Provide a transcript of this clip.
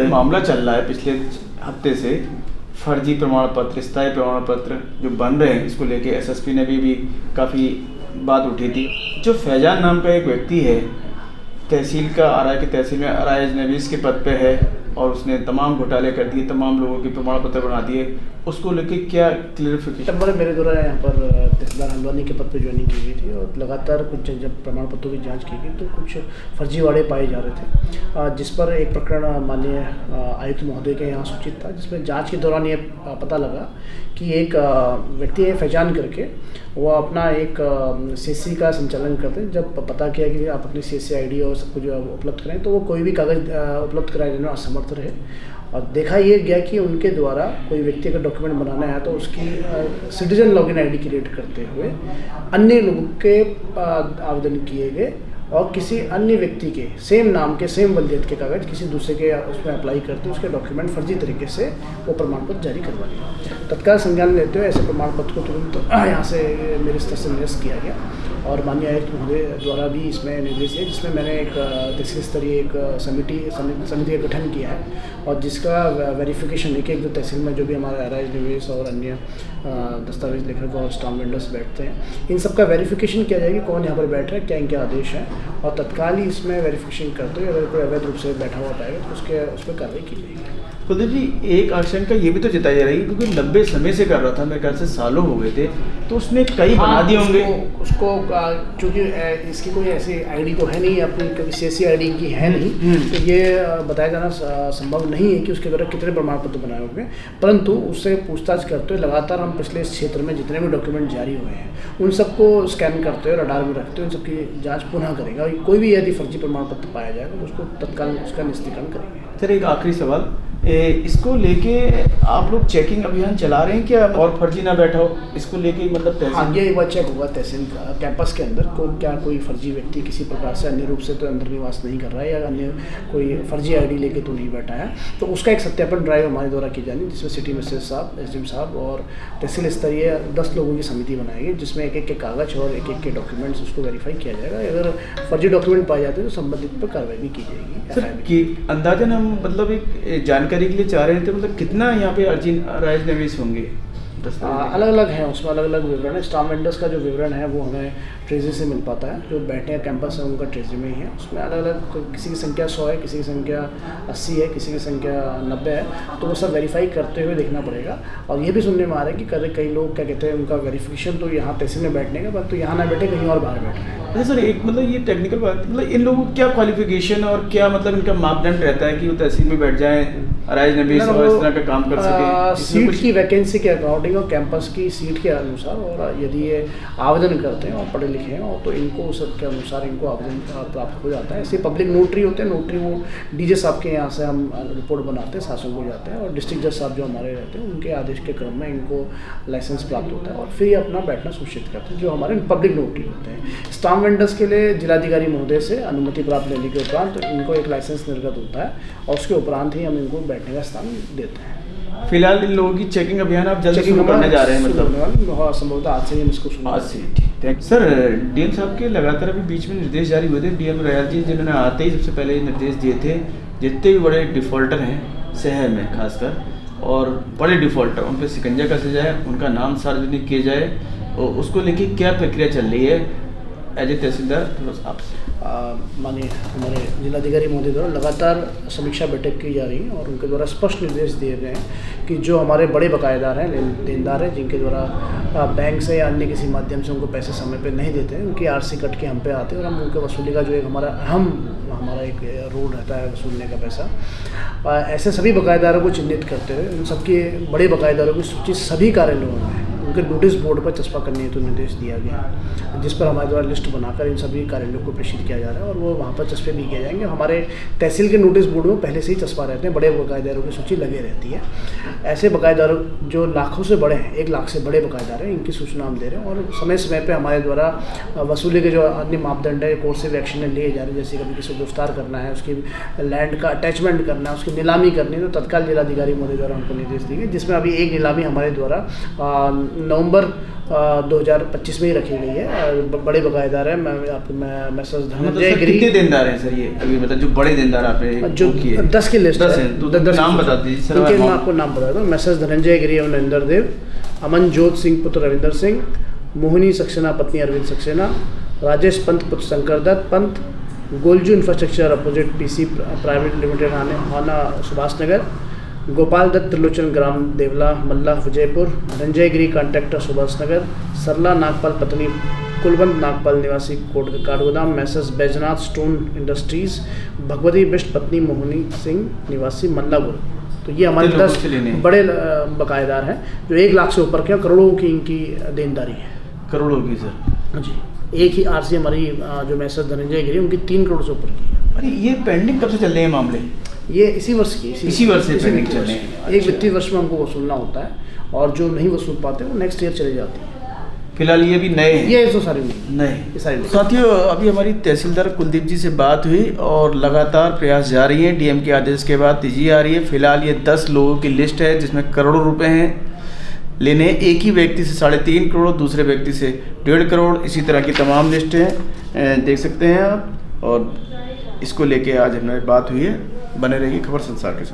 मामला चल रहा है पिछले हफ्ते से, फर्जी प्रमाण पत्र, स्थायी प्रमाण पत्र जो बन रहे हैं, इसको लेके एसएसपी ने भी काफ़ी बात उठी थी। जो फैजान नाम का एक व्यक्ति है, तहसील का आरआई की तहसील में आरआई नवीस के पद पे है और उसने तमाम घोटाले कर दिए, तमाम लोगों के प्रमाण पत्र बना दिए, उसको लेके क्या क्लियरिफिकेशन? मेरे द्वारा यहाँ पर तहसीलदार हल्द्वानी के पद पे ज्वाइनिंग की गई थी और लगातार कुछ जब प्रमाण पत्रों की जांच की गई तो कुछ फर्जीवाड़े पाए जा रहे थे, जिस पर एक प्रकरण माननीय आयुक्त महोदय के यहाँ सूचित था, जिसमें जांच के दौरान ये पता लगा कि एक व्यक्ति है फैजान करके, वो अपना एक सीएससी का संचालन करते हैं। जब पता किया कि आप अपनी सीएससी आईडी और सब कुछ उपलब्ध कराएं तो वो कोई भी कागज़ उपलब्ध कराए देने में असमर्थ रहे और देखा ये गया कि उनके द्वारा कोई व्यक्ति का डॉक्यूमेंट बनाना है तो उसकी सिटीजन लॉगिन आईडी क्रिएट करते हुए अन्य लोगों के आवेदन किए गए और किसी अन्य व्यक्ति के सेम नाम के सेम वलीयत के कागज़ किसी दूसरे के उसमें अप्लाई करते उसके डॉक्यूमेंट फर्जी तरीके से वो प्रमाण पत्र जारी करवा दिया। तत्काल संज्ञान लेते हुए ऐसे प्रमाण पत्र को तुरंत यहाँ से मेरे स्तर से निरस्त किया गया और माननीय आयुक्त महोदय द्वारा भी इसमें निर्देश दिया, जिसमें मैंने एक तहसील स्तरीय एक समिति का गठन किया है और जिसका वेरिफिकेशन एक जो तहसील में जो भी हमारे आरआई निवेश और अन्य दस्तावेज लेखक और स्टाम्प वेंडर्स बैठते हैं, इन सब का वेरिफिकेशन किया जाएगा, कौन यहाँ पर बैठ रहा है, क्या इनके आदेश हैं और तत्काल ही इसमें वेरिफिकेशन करते हुए अगर कोई अवैध रूप से बैठा हुआ पाएगा तो उस पर कार्रवाई की जाएगी। कुलदीप जी, एक आशंका ये भी तो जताई जा रही है क्योंकि लंबे समय से कर रहा था, मेरे ख्याल से सालों हो गए थे, तो उसने कई बना दिए होंगे उसको चूँकि इसकी कोई ऐसी आईडी तो है नहीं, अपनी कभी सीएससी आईडी की है नहीं, तो ये बताया जाना संभव नहीं है कि उसके द्वारा कितने प्रमाण पत्र बनाए होंगे, परंतु उससे पूछताछ करते हुए लगातार हम पिछले इस क्षेत्र में जितने भी डॉक्यूमेंट जारी हुए हैं उन सबको स्कैन करते हुए रडार में रखते हुए उन सबकी जाँच पुनः करेगा। कोई भी यदि फर्जी प्रमाण पत्र पाया जाएगा तो उसको तत्काल उसका निस्तीकरण करेंगे। सर, एक आखिरी सवाल, इसको लेके आप लोग चेकिंग अभियान चला रहे हैं क्या, और फर्जी ना बैठा हो इसको लेके, मतलब हाँ, ये एक बार चेक होगा तहसील कैंपस के अंदर क्या कोई फर्जी व्यक्ति किसी प्रकार से अन्य रूप से तो अंदर निवास नहीं कर रहा है या अन्य कोई फर्जी आईडी लेके तो नहीं बैठा है, तो उसका एक सत्यापन ड्राइव हमारे द्वारा की जानी, जिसमें सिटी मजिस्ट्रेट साहब, एसडीएम साहब और तहसील स्तरीय 10 लोगों की समिति बनाएगी, जिसमें एक एक के कागज़ और एक एक के डॉक्यूमेंट्स उसको वेरीफाई किया जाएगा। अगर फर्जी डॉक्यूमेंट पाए जाते हैं तो संबंधित पर कार्रवाई भी की जाएगी। सर, कि अंदाजन हम मतलब एक जानकारी के लिए चाह रहे थे, मतलब कितना यहाँ पे आरआई निवेश होंगे? अलग अलग हैं, उसमें अलग अलग विवरण है। स्टाम्प वेंडर्स का जो विवरण है वो हमें ट्रेजरी से मिल पाता है, जो बैठे हैं कैंपस है उनका ट्रेजरी में ही है। उसमें अलग अलग, किसी की संख्या 100 है, किसी की संख्या 80 है, किसी की संख्या 90 है, तो वो सब वेरीफाई करते हुए देखना पड़ेगा। और ये भी सुनने में आ रहा है कि कई लोग क्या कहते हैं, उनका वेरिफिकेशन तो यहाँ तहसील में बैठने का, पर तो यहाँ ना बैठे कहीं और बाहर बैठ रहे हैं। अच्छा सर, एक मतलब ये टेक्निकल बात, मतलब इन लोगों को क्या क्वालिफिकेशन और क्या मतलब इनका मापदंड रहता है कि वो तहसील में बैठ जाएँ, आरआई निवेश और इस तरह का काम कर सके? सीट की वैकेंसी के अकॉर्डिंग और कैंपस की सीट के अनुसार, और यदि ये आवेदन करते हैं और पढ़े लिखे हैं और तो इनको सबके अनुसार इनको आवेदन प्राप्त हो जाता है। ऐसे पब्लिक नोटरी होते हैं, नोटरी वो डीजे साहब के यहाँ से हम रिपोर्ट बनाते हैं, शासन को जाते हैं और डिस्ट्रिक्ट जज साहब जो हमारे रहते हैं उनके आदेश के क्रम में इनको लाइसेंस प्राप्त होता है और फिर ये अपना बैठना सुनिश्चित करते हैं, जो हमारे पब्लिक नोटरी होते हैं। स्टाम्प वेंडर्स के लिए जिलाधिकारी महोदय से अनुमति प्राप्त लेने के उपरांत इनको एक लाइसेंस निर्गत होता है और उसके उपरांत ही हम इनको बैठने का स्थान देते हैं। फिलहाल इन लोगों की चेकिंग अभियान आप जल्द शुरू करने जा रहे हैं? मतलब संभवतः आज से ही हम इसको आज से। ठीक सर, डीएम साहब के लगातार अभी बीच में निर्देश जारी हुए थे, डीएम रयाल जी जिन्होंने आते ही सबसे पहले निर्देश दिए थे, जितने भी बड़े डिफ़ॉल्टर हैं शहर में खासकर और बड़े डिफ़ॉल्टर, उन पर शिकंजा कसा जाए, उनका नाम सार्वजनिक किया जाए, और उसको लेके क्या प्रक्रिया चल रही है एज ए तहसीलदार आपसे? माननीय हमारे जिलाधिकारी महोदय द्वारा लगातार समीक्षा बैठक की जा रही है और उनके द्वारा स्पष्ट निर्देश दिए गए हैं कि जो हमारे बड़े बकायेदार हैं, देनदार हैं, जिनके द्वारा बैंक से या अन्य किसी माध्यम से उनको पैसे समय पे नहीं देते हैं, उनकी आरसी कट के हम पे आते हैं और हम उनके वसूली का जो एक हमारा एक रोल रहता है वसूलने का पैसा, ऐसे सभी बकायेदारों को चिन्हित करते हुए उन सबके बड़े बकायेदारों की सूची सभी कार्यालयों में उनके नोटिस बोर्ड पर चस्पा करने हेतु निर्देश दिया गया, जिस पर हमारे द्वारा लिस्ट बनाकर इन सभी कार्यालयों को प्रेषित किया जा रहा है और वो वहाँ पर चस्पे भी किए जाएंगे। हमारे तहसील के नोटिस बोर्ड में पहले से ही चस्पा रहते हैं, बड़े बकायेदारों की सूची लगे रहती है। ऐसे बकायेदारों जो लाखों से बड़े हैं, 1 लाख से बड़े बकायेदार हैं, इनकी सूचना हम दे रहे हैं और समय समय पर हमारे द्वारा वसूली के जो अन्य मापदंड है, कोर्ट से एक्शन लिए जा रहे हैं, जैसे कभी किसी को गिरफ्तार करना है, उसकी लैंड का अटैचमेंट करना है, उसकी नीलामी करनी है, तो तत्काल जिलाधिकारी महोदय द्वारा हमको निर्देश दिए गए, जिसमें अभी एक नीलामी हमारे द्वारा नवंबर 2025 में ही रखी गई है। बड़े बकायेदार हैं। मैं मैसेज धनंजय गिरी। कितने देनदार हैं सर ये अभी, मतलब जो बड़े देनदार आपने जो 10 की लिस्ट 10 हैं, तो 10 नाम बता दीजिए सर। मैं आपको नाम बता दूँ। मैसेज धनंजय गिरी एवं नरेंद्र देव, अमनजोत सिंह पुत्र रविंदर सिंह, मोहिनी सक्सेना पत्नी अरविंद सक्सेना, राजेश पंत पुत्र Shankar Dutt Pant, Golju infrastructure opposite PC private limited हाना सुभाष नगर, गोपाल दत्त त्रिलोचन ग्राम देवला मल्ला विजयपुर, धनंजय गिरी कॉन्ट्रैक्टर सुभाष नगर, सरला नागपाल पत्नी कुलवंत नागपाल निवासी Kathgodam, messrs Baijnath stone industries, Bhagwati Bisht पत्नी मोहिनी सिंह निवासी मल्लापुर। तो ये हमारे 10 बड़े बकायेदार हैं जो 1 लाख से ऊपर के, करोड़ों की इनकी देनदारी है। करोड़ों की सर जी। एक ही आरसी हमारी जो मैसेज धनंजय गिरी उनकी 3 करोड़ से ऊपर की है। अरे ये पेंडिंग कब से चल रहे हैं मामले? ये इसी वर्ष की इसी वर्ष से पेंडिंग चल रहे हैं। एक वित्तीय वर्ष में हमको वसूलना होता है और जो नहीं वसूल पाते वो नेक्स्ट ईयर चले जाती है। फिलहाल ये भी नए हैं? ये तो सारे नए सारे। साथियों, अभी हमारी तहसीलदार कुलदीप जी से बात हुई और लगातार प्रयास जारी हैं। डीएम के आदेश के बाद तेजी आ रही है। फिलहाल ये 10 लोगों की लिस्ट है जिसमें करोड़ों रुपए हैं लेने। एक ही व्यक्ति से 3.5 करोड़, दूसरे व्यक्ति से 1.5 करोड़, इसी तरह की तमाम लिस्टें देख सकते हैं आप। और इसको लेके आज हमारी बात हुई है। बने रहिए खबर संसार के साथ।